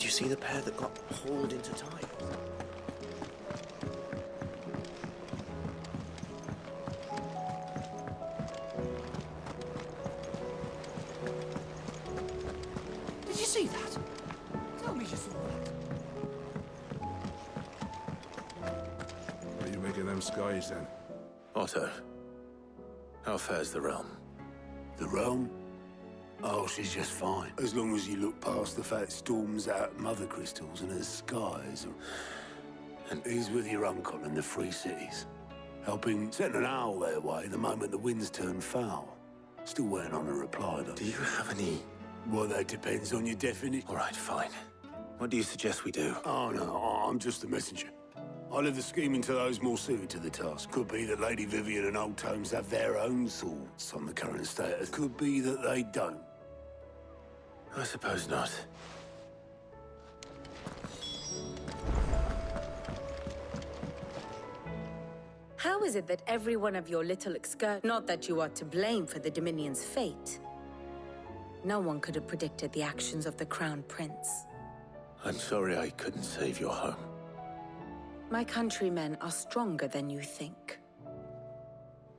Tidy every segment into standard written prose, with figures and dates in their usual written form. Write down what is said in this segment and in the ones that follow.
you see the pair that got hauled into time? Did you see that? Tell me you saw that. What do you make of them skies, then? Otto, how fares the realm? The realm? Oh, she's just fine. As long as you look past the fat storms out mother crystals and her skies. And he's with your uncle in the Free Cities, helping send an owl their way the moment the winds turn foul. Still waiting on a reply, though. Do you have any... Well, that depends on your definition. All right, fine. What do you suggest we do? Oh, no, I'm just the messenger. I'll leave the scheming to those more suited to the task. Could be that Lady Vivian and Old Tomes have their own thoughts on the current status. Could be that they don't. I suppose not. How is it that every one of your little not that you are to blame for the Dominion's fate. No one could have predicted the actions of the Crown Prince. I'm sorry I couldn't save your home. My countrymen are stronger than you think.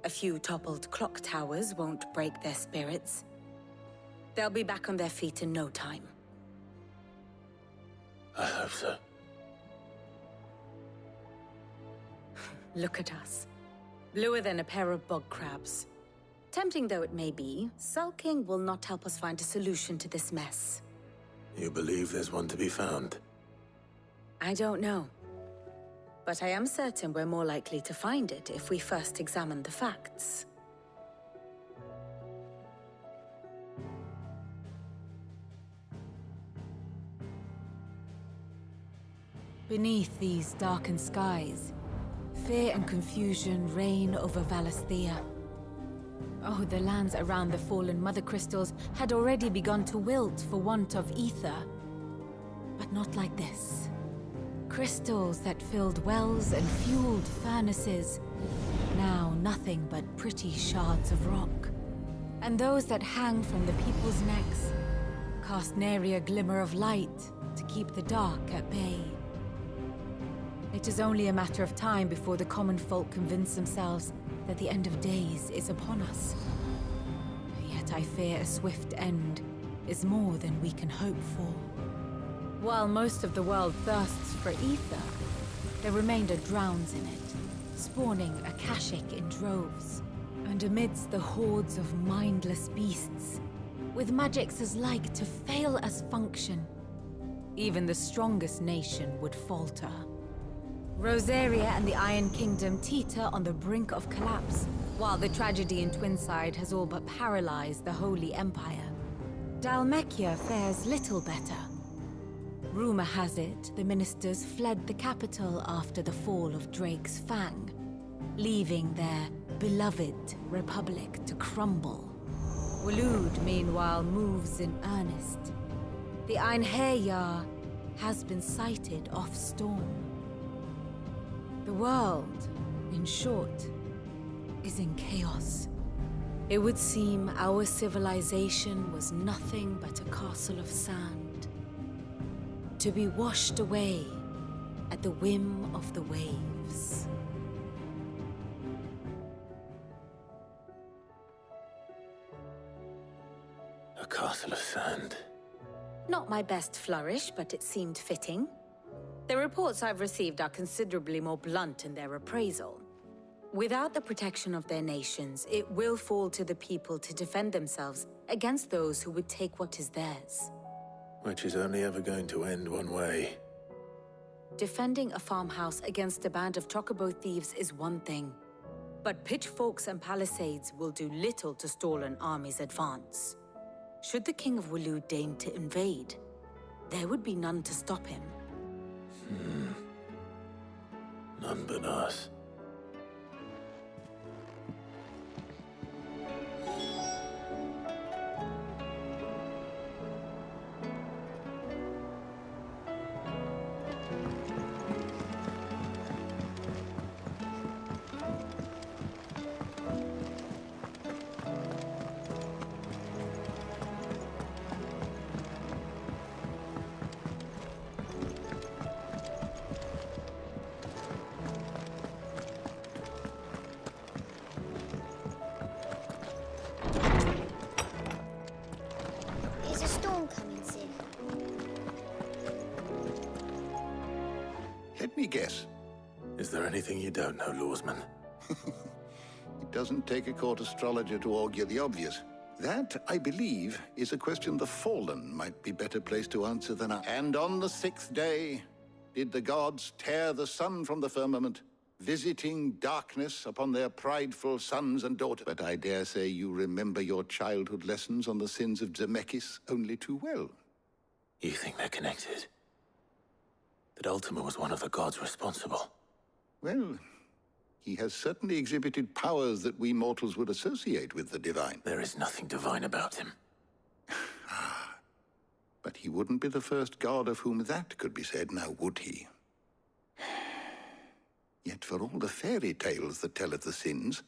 A few toppled clock towers won't break their spirits. They'll be back on their feet in no time. I hope so. Look at us. Bluer than a pair of bog crabs. Tempting though it may be, sulking will not help us find a solution to this mess. You believe there's one to be found? I don't know. But I am certain we're more likely to find it if we first examine the facts. Beneath these darkened skies, fear and confusion reign over Valisthea. Oh, the lands around the fallen Mother Crystals had already begun to wilt for want of ether. But not like this. Crystals that filled wells and fueled furnaces, now nothing but pretty shards of rock. And those that hang from the people's necks cast nary a glimmer of light to keep the dark at bay. It is only a matter of time before the common folk convince themselves that the end of days is upon us. Yet I fear a swift end is more than we can hope for. While most of the world thirsts for ether, the remainder drowns in it, spawning Akashic in droves. And amidst the hordes of mindless beasts, with magics as like to fail as function, even the strongest nation would falter. Rosaria and the Iron Kingdom teeter on the brink of collapse, while the tragedy in Twinside has all but paralyzed the Holy Empire. Dalmekia fares little better. Rumor has it the ministers fled the capital after the fall of Drake's Fang, leaving their beloved republic to crumble. Waloed, meanwhile, moves in earnest. The Einherjar has been sighted off-storm. The world, in short, is in chaos. It would seem our civilization was nothing but a castle of sand, to be washed away at the whim of the waves. A castle of sand. Not my best flourish, but it seemed fitting. The reports I've received are considerably more blunt in their appraisal. Without the protection of their nations, it will fall to the people to defend themselves against those who would take what is theirs. Which is only ever going to end one way. Defending a farmhouse against a band of chocobo thieves is one thing, but pitchforks and palisades will do little to stall an army's advance. Should the King of Waloed deign to invade, there would be none to stop him. None but us. me guess. Is there anything you don't know, Lawsman? It doesn't take a court astrologer to augur the obvious. That, I believe, is a question the Fallen might be better placed to answer than I. And on the 6th day, did the gods tear the sun from the firmament, visiting darkness upon their prideful sons and daughters? But I dare say you remember your childhood lessons on the sins of Zemeckis only too well. You think they're connected? That Ultima was one of the gods responsible? Well, he has certainly exhibited powers that we mortals would associate with the divine. There is nothing divine about him. But he wouldn't be the first god of whom that could be said, now would he? Yet for all the fairy tales that tell of the sins,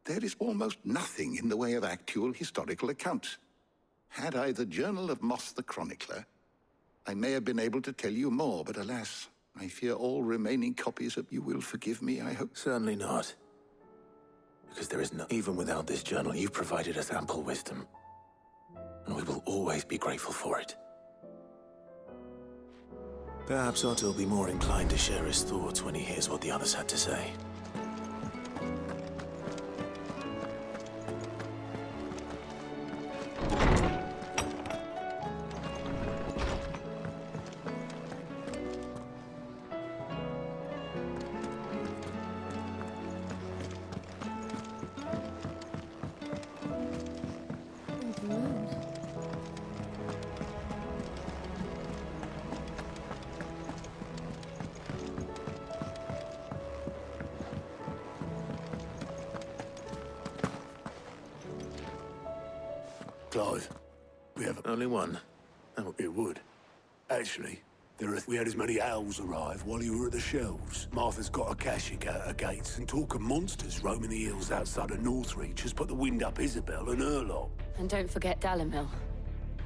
there is almost nothing in the way of actual historical accounts. Had I the Journal of Moss the Chronicler, I may have been able to tell you more, but alas, I fear all remaining copies of you will forgive me, I hope. Certainly not. Because there is no... Even without this journal, you've provided us ample wisdom. And we will always be grateful for it. Perhaps Otto will be more inclined to share his thoughts when he hears what the others had to say. Clive, we have Only one? It would. Actually, we had as many owls arrive while you were at the shelves. Martha's got a Akashic out her gates, and talk of monsters roaming the hills outside of Northreach has put the wind up Isabel and her lot. And don't forget Dalimil.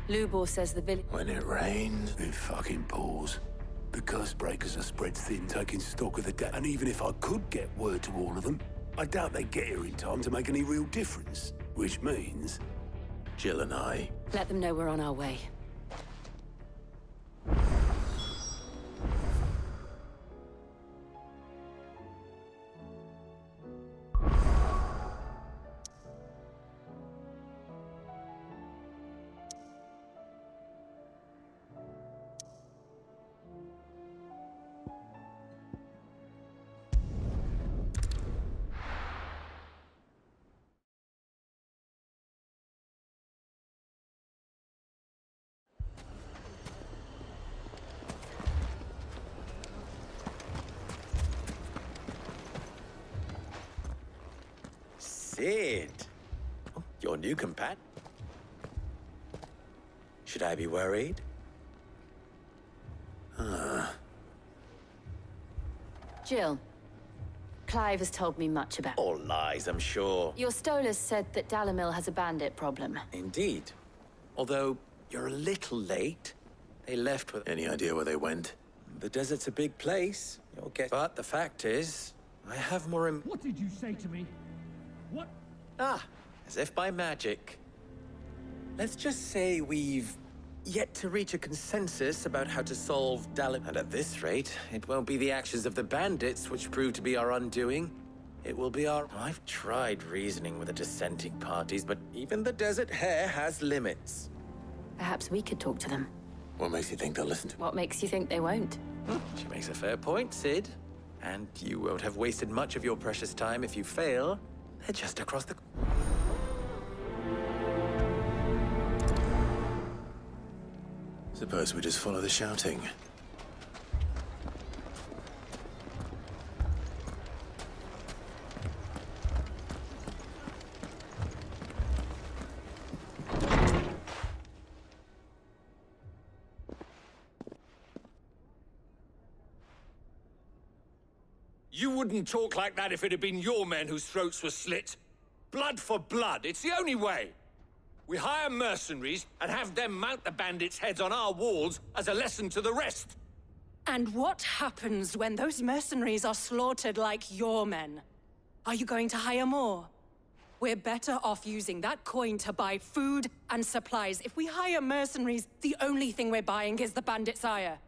Lubor says the village... When it rains... It fucking pours. The curse breakers are spread thin, taking stock of the dead. And even if I could get word to all of them, I doubt they'd get here in time to make any real difference. Which means... Jill and I... Let them know we're on our way. Sid. Oh, your new compat. Should I be worried? Jill, Clive has told me much about... All lies, I'm sure. Your Stolas said that Dalimil has a bandit problem. Indeed. Although, you're a little late. They left with... Any idea where they went? The desert's a big place. You'll get... But the fact is, I have more... What did you say to me? What? Ah, as if by magic. Let's just say we've yet to reach a consensus about how to solve Dalim. And at this rate, it won't be the actions of the bandits which prove to be our undoing. It will be our... I've tried reasoning with the dissenting parties, but even the Desert Hare has limits. Perhaps we could talk to them. What makes you think they'll listen to... What makes you think they won't? She makes a fair point, Sid. And you won't have wasted much of your precious time if you fail. They're just across the... Suppose we just follow the shouting. You wouldn't talk like that if it had been your men whose throats were slit. Blood for blood, it's the only way. We hire mercenaries and have them mount the bandits' heads on our walls as a lesson to the rest. And what happens when those mercenaries are slaughtered like your men? Are you going to hire more? We're better off using that coin to buy food and supplies. If we hire mercenaries, the only thing we're buying is the bandits' ire.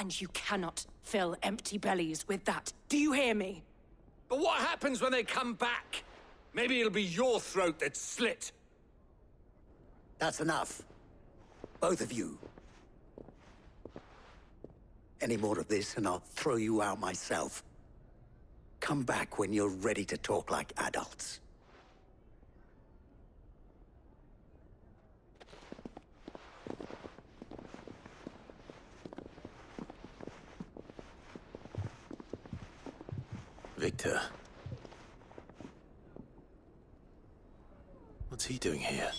And you cannot fill empty bellies with that. Do you hear me? But what happens when they come back? Maybe it'll be your throat that's slit. That's enough. Both of you. Any more of this and I'll throw you out myself. Come back when you're ready to talk like adults. Victor. What's he doing here?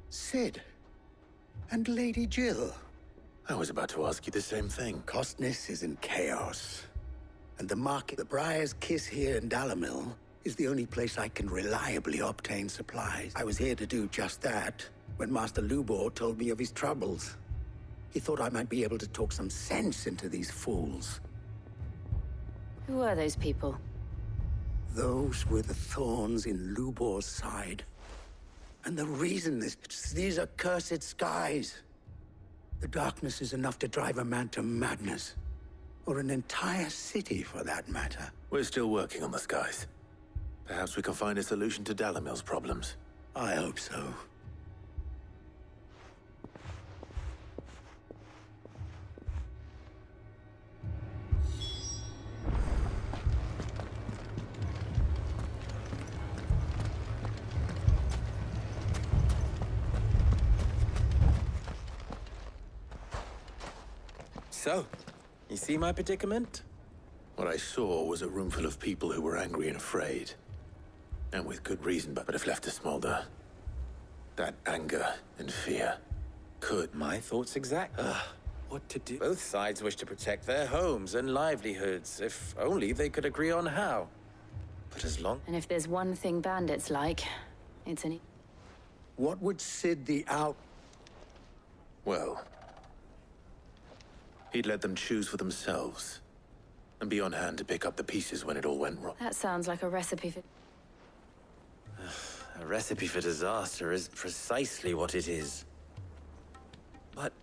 Sid. And Lady Jill. I was about to ask you the same thing. Costness is in chaos. And the market, the Briar's Kiss here in Dalamil, is the only place I can reliably obtain supplies. I was here to do just that when Master Lubor told me of his troubles. He thought I might be able to talk some sense into these fools. Who are those people? Those were the thorns in Lubor's side. And the reason is, these are cursed skies. The darkness is enough to drive a man to madness. Or an entire city, for that matter. We're still working on the skies. Perhaps we can find a solution to Dalamil's problems. I hope so. So, you see my predicament? What I saw was a room full of people who were angry and afraid. And with good reason, but if left to smolder. That anger and fear could... My thoughts exact. What to do? Both sides wish to protect their homes and livelihoods, if only they could agree on how. But as long... And if there's one thing bandits like, it's an... What would Sid the Out... Well... He'd let them choose for themselves. And be on hand to pick up the pieces when it all went wrong. That sounds like a recipe for... A recipe for disaster is precisely what it is. But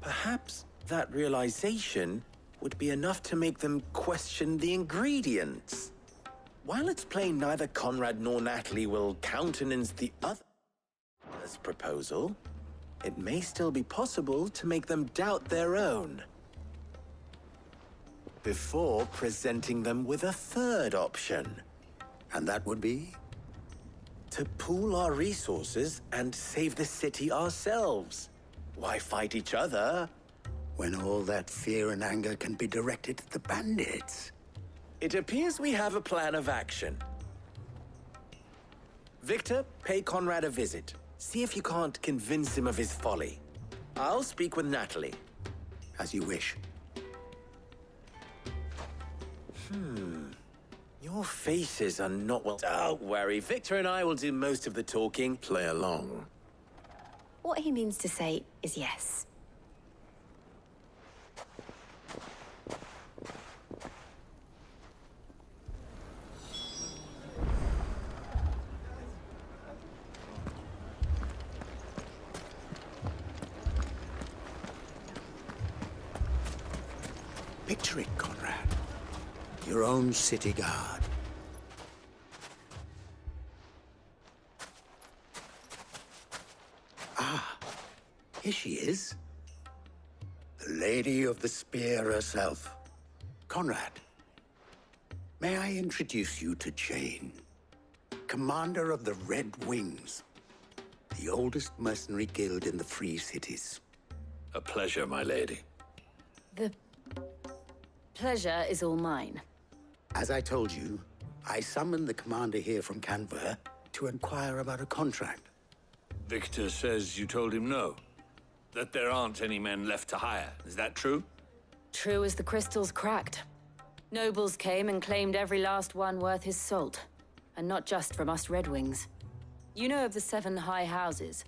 perhaps that realization would be enough to make them question the ingredients. While it's plain neither Conrad nor Natalie will countenance the other's proposal, it may still be possible to make them doubt their own. Before presenting them with a third option. And that would be? To pool our resources and save the city ourselves. Why fight each other? When all that fear and anger can be directed at the bandits. It appears we have a plan of action. Victor, pay Conrad a visit. See if you can't convince him of his folly. I'll speak with Natalie. As you wish. Your faces are not well... Don't worry, Victor and I will do most of the talking. Play along. What he means to say is yes. Picture it, Conrad. Your own city guard. Ah, here she is. The Lady of the Spear herself. Conrad, may I introduce you to Jane, commander of the Red Wings, the oldest mercenary guild in the Free Cities. A pleasure, my lady. The pleasure is all mine. As I told you, I summoned the commander here from Canver to inquire about a contract. Victor says you told him no. That there aren't any men left to hire. Is that true? True as the crystals cracked. Nobles came and claimed every last one worth his salt. And not just from us Red Wings. You know of the 7 high houses.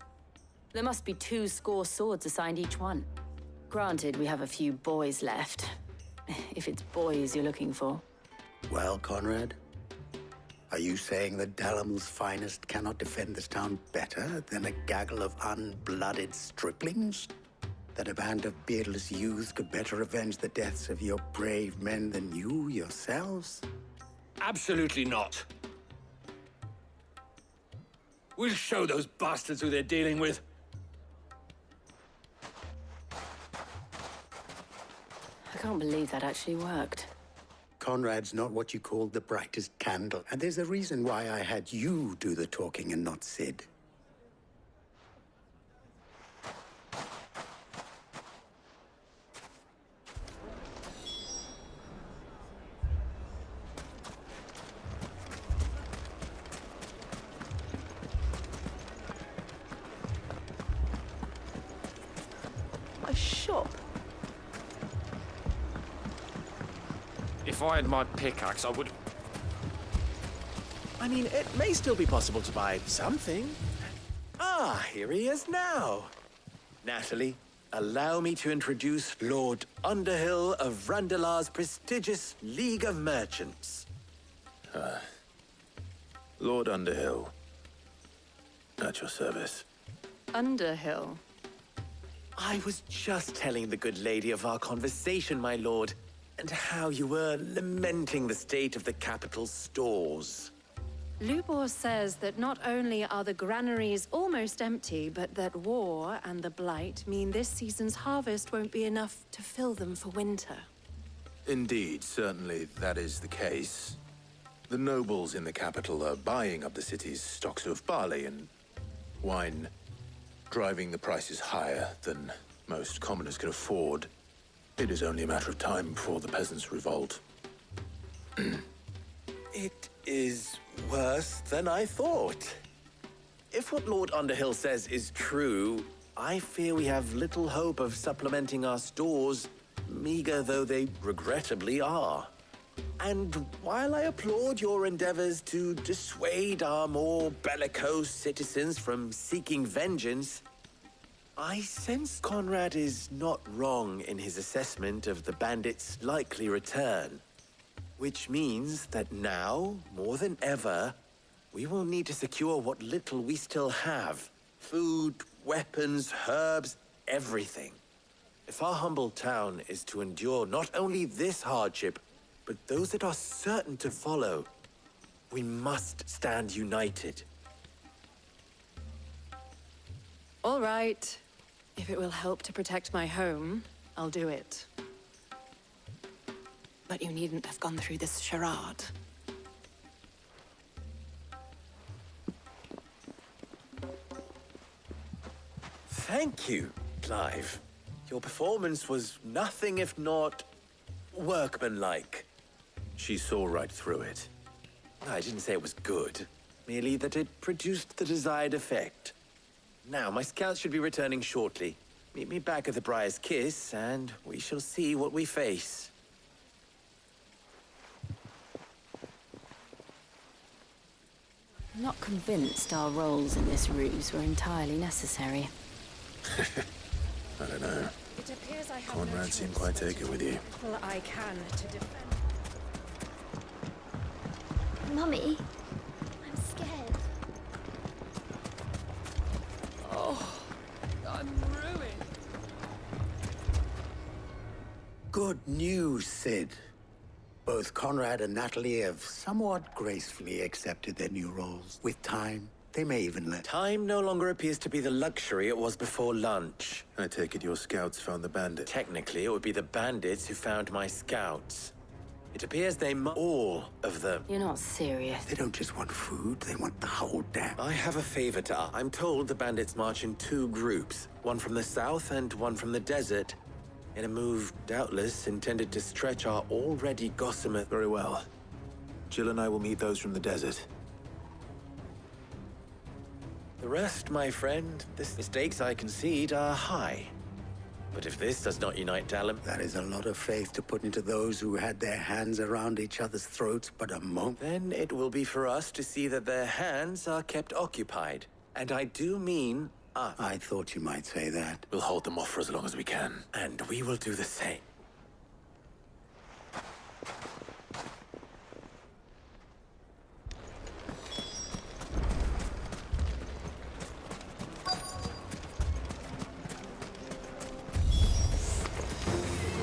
There must be 2 swords assigned each one. Granted, we have a few boys left. If it's boys you're looking for. Well, Conrad, Are you saying that Dalamul's finest cannot defend this town better than a gaggle of unblooded striplings? That a band of beardless youths could better avenge the deaths of your brave men than you yourselves? Absolutely not. We'll show those bastards who they're dealing with. I can't believe that actually worked. Conrad's not what you called the brightest candle, and there's a reason why I had you do the talking and not Sid. A shop? If I had my pickaxe, I would... I mean, it may still be possible to buy something. Ah, here he is now. Natalie, allow me to introduce Lord Underhill of Randalar's prestigious League of Merchants. Lord Underhill. At your service. Underhill. I was just telling the good lady of our conversation, my lord, and how you were lamenting the state of the capital's stores. Lubor says that not only are the granaries almost empty, but that war and the Blight mean this season's harvest won't be enough to fill them for winter. Indeed, certainly that is the case. The nobles in the capital are buying up the city's stocks of barley and wine, driving the prices higher than most commoners can afford. It is only a matter of time before the peasants revolt. It is worse than I thought. If what Lord Underhill says is true, I fear we have little hope of supplementing our stores, meager though they regrettably are. And while I applaud your endeavors to dissuade our more bellicose citizens from seeking vengeance, I sense Conrad is not wrong in his assessment of the bandits' likely return. Which means that now, more than ever, we will need to secure what little we still have. Food, weapons, herbs, everything. If our humble town is to endure not only this hardship, but those that are certain to follow, we must stand united. All right. If it will help to protect my home, I'll do it. But you needn't have gone through this charade. Thank you, Clive. Your performance was nothing if not workmanlike. She saw right through it. I didn't say it was good, merely that it produced the desired effect. Now, my scouts should be returning shortly. Meet me back at the Briar's Kiss, and we shall see what we face. I'm not convinced our roles in this ruse were entirely necessary. I don't know. It appears I have Conrad seemed quite taken with you. all I can to defend. Mummy, I'm scared. Oh, I'm ruined. Good news, Sid. Both Conrad and Natalie have somewhat gracefully accepted their new roles. With time, they may even let... Time no longer appears to be the luxury it was before lunch. I take it your scouts found the bandit. Technically, it would be the bandits who found my scouts. It appears all of them. You're not serious. They don't just want food, they want the whole damn... I have a favor to ask. I'm told the bandits march in 2 groups, one from the south and one from the desert, in a move doubtless intended to stretch our already gossamer... Very well. Jill and I will meet those from the desert. The rest, my friend, the stakes I concede are high. But if this does not unite Dalam... That is a lot of faith to put into those who had their hands around each other's throats but a moment. Then it will be for us to see that their hands are kept occupied. And I do mean us. I thought you might say that. We'll hold them off for as long as we can. And we will do the same.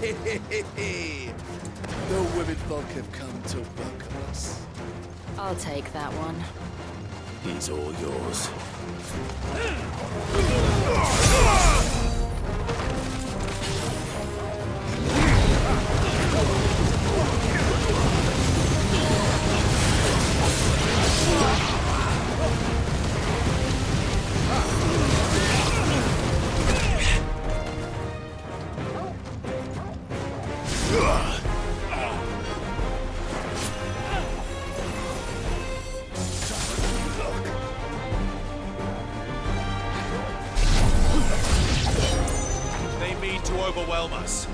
The women folk have come to welcome us. I'll take that one. He's all yours. They mean to overwhelm us.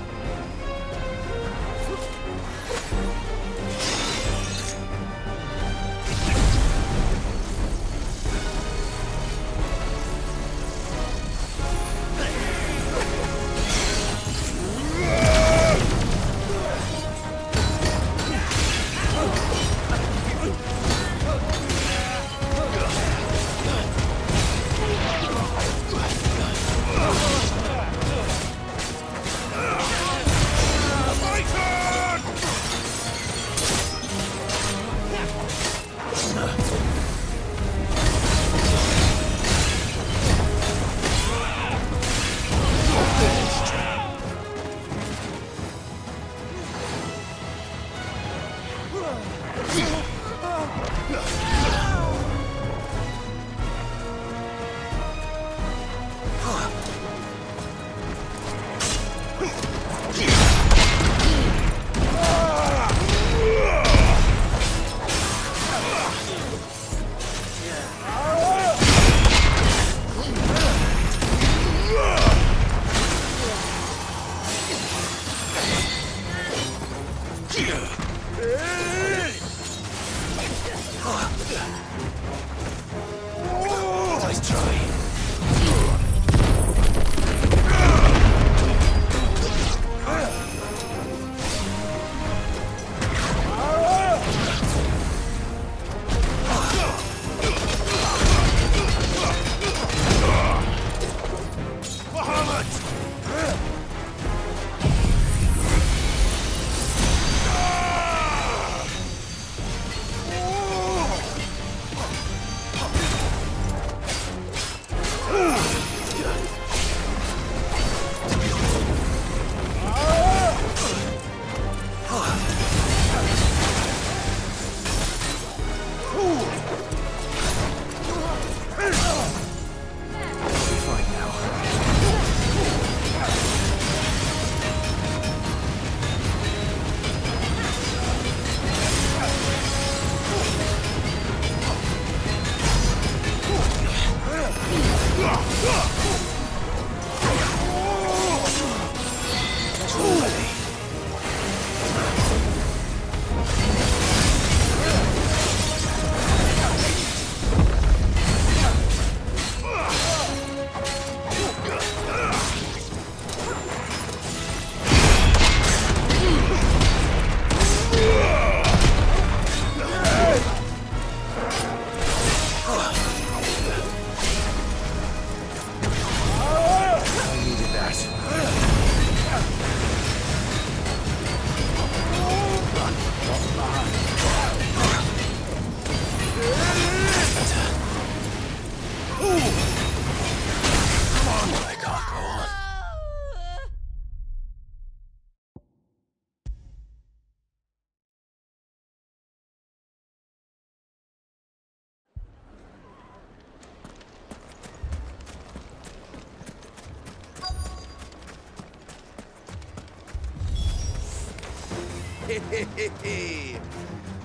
Nice try.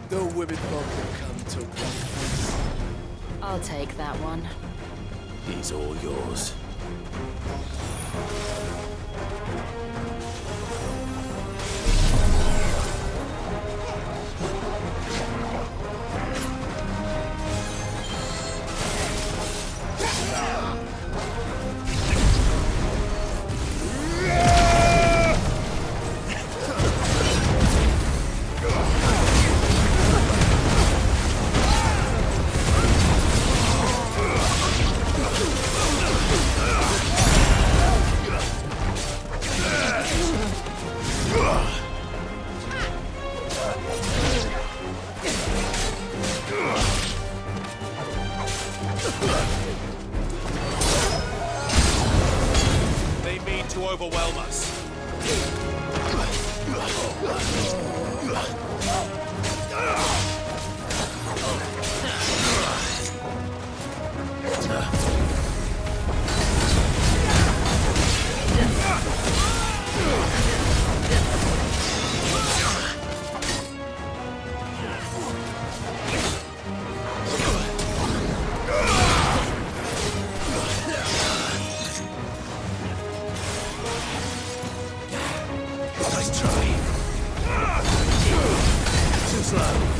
The women folk have come to welcome us. I'll take that one. He's all yours. overwhelm us. Nice try. Too slow.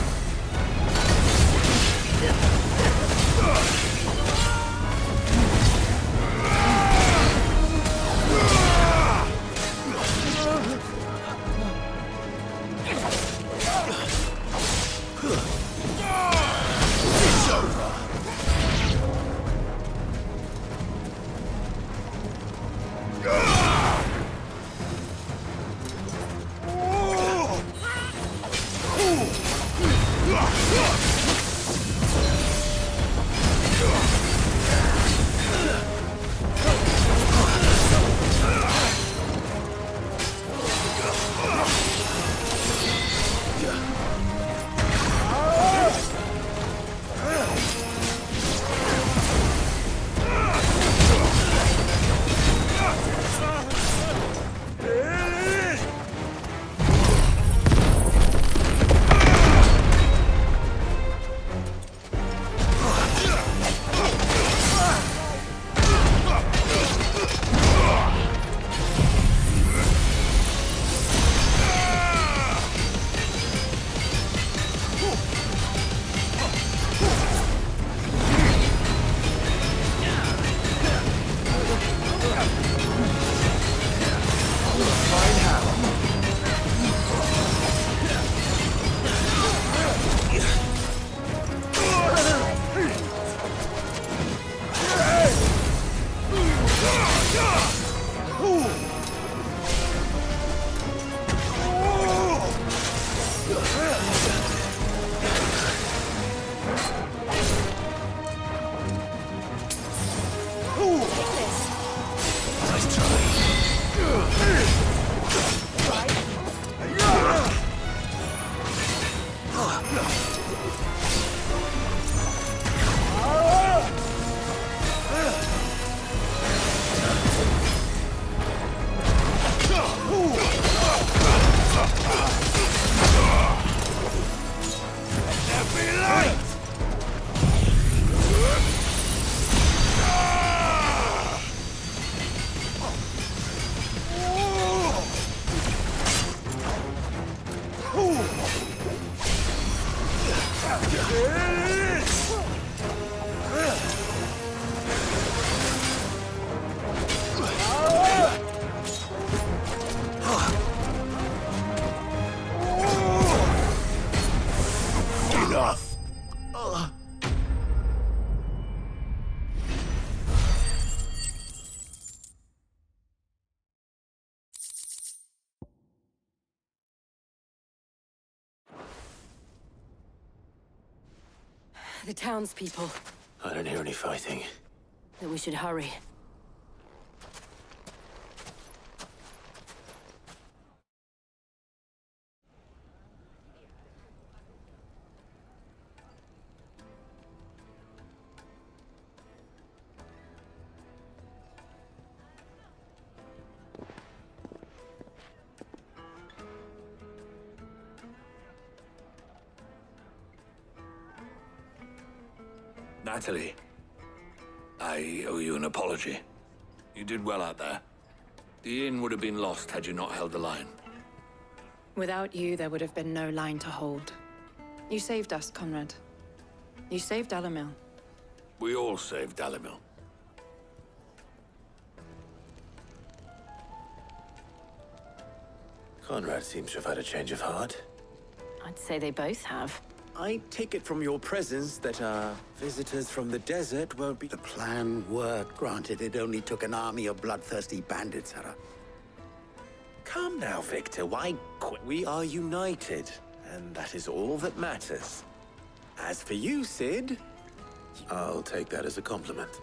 The townspeople. I don't hear any fighting. That we should hurry. Natalie, I owe you an apology. You did well out there. The inn would have been lost had you not held the line. Without you, there would have been no line to hold. You saved us, Conrad. You saved Alamil. We all saved Dalimil. Conrad seems to have had a change of heart. I'd say they both have. I take it from your presence that our visitors from the desert won't be... The plan worked, granted it only took an army of bloodthirsty bandits, Sarah. Come now, Victor, why quit? We are united, and that is all that matters. As for you, Sid... I'll take that as a compliment.